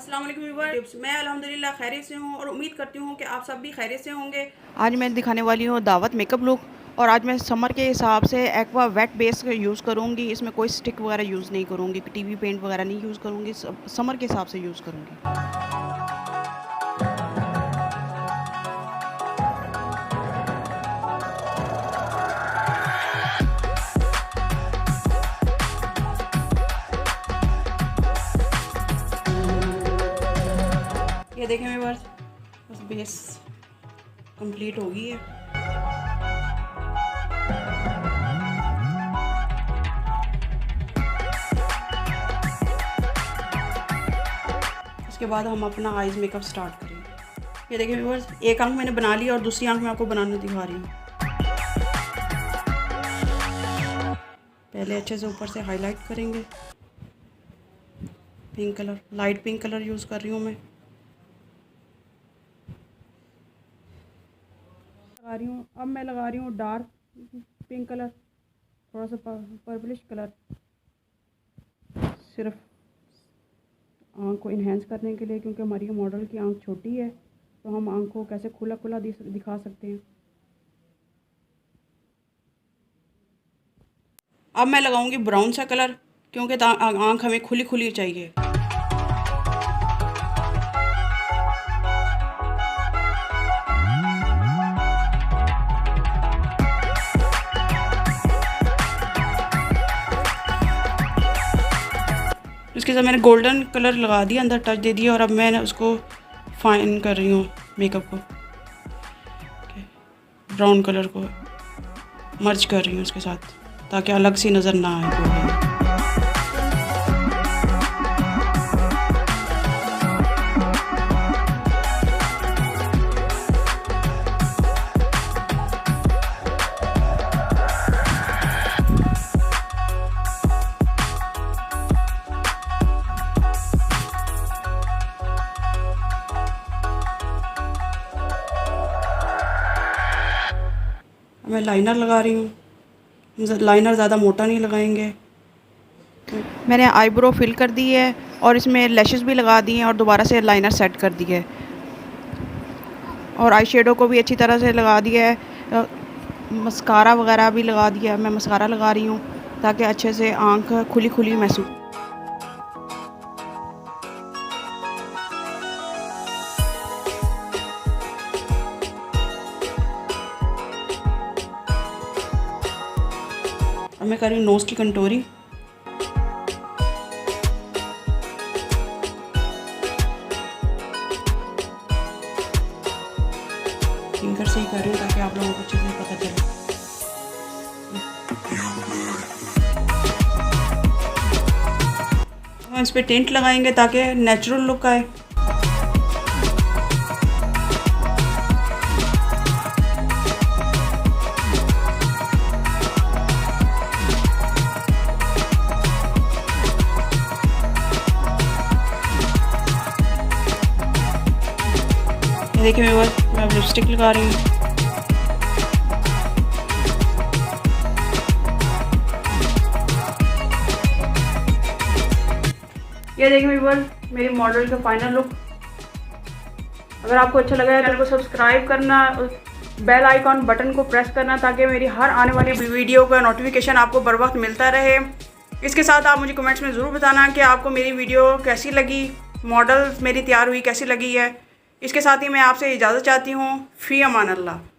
अस्सलाम वालेकुम व्यूअर्स, मैं अल्हम्दुलिल्लाह खैरियत से हूँ और उम्मीद करती हूँ कि आप सब भी खैरियत से होंगे। आज मैं दिखाने वाली हूँ दावत मेकअप लुक। और आज मैं समर के हिसाब से एक्वा वेट बेस यूज़ करूँगी। इसमें कोई स्टिक वगैरह यूज़ नहीं करूँगी, टीवी पेंट वगैरह नहीं यूज़ करूँगी, समर के हिसाब से यूज़ करूँगी। ये देखें व्यूअर्स, बस बेस कंप्लीट हो गई है। इसके बाद हम अपना आईज मेकअप स्टार्ट करेंगे। ये देखें व्यूअर्स, एक आंख मैंने बना ली और दूसरी आंख मैं आपको बनाना दिखा रही हूँ। पहले अच्छे से ऊपर से हाईलाइट करेंगे। Pink colour, light pink colour use कर रही हूँ मैं। अब मैं लगा रही हूँ डार्क पिंक कलर, थोड़ा सा पर्पलिश कलर, सिर्फ आँख को इन्हेंस करने के लिए, क्योंकि हमारी मॉडल की आँख छोटी है तो हम आँख को कैसे खुला खुला दिखा सकते हैं। अब मैं लगाऊंगी ब्राउन सा कलर, क्योंकि आँख हमें खुली खुली चाहिए। इसके साथ मैंने गोल्डन कलर लगा दिया, अंदर टच दे दिया, और अब मैं उसको फाइन कर रही हूँ मेकअप को। ब्राउन कलर को मर्ज कर रही हूँ उसके साथ, ताकि अलग सी नज़र ना आए। मैं लाइनर लगा रही हूँ। लाइनर ज़्यादा मोटा नहीं लगाएंगे। मैंने आईब्रो फिल कर दी है और इसमें लैशेस भी लगा दी हैं और दोबारा से लाइनर सेट कर दी है, और आई शेडो को भी अच्छी तरह से लगा दिया है। मस्कारा वगैरह भी लगा दिया। मैं मस्कारा लगा रही हूँ ताकि अच्छे से आँख खुली खुली महसूस। अब मैं कर रही हूँ नोज़ की कंटोरी। फिंगर से ही कर रही हूँ ताकि आप लोगों को अच्छे से पता चले। हम इस पे टिंट लगाएंगे ताकि नेचुरल लुक आए। देखिए मैं अब लिपस्टिक लगा रही हूँ। ये देखिए व्यूअर्स, मेरी मॉडल का फाइनल लुक। अगर आपको अच्छा लगा है चैनल को सब्सक्राइब करना, बेल आइकॉन बटन को प्रेस करना, ताकि मेरी हर आने वाली वीडियो का नोटिफिकेशन आपको बर वक्त मिलता रहे। इसके साथ आप मुझे कमेंट्स में ज़रूर बताना कि आपको मेरी वीडियो कैसी लगी, मॉडल मेरी तैयार हुई कैसी लगी है। इसके साथ ही मैं आपसे इजाज़त चाहती हूँ। फ़ी अमान अल्लाह।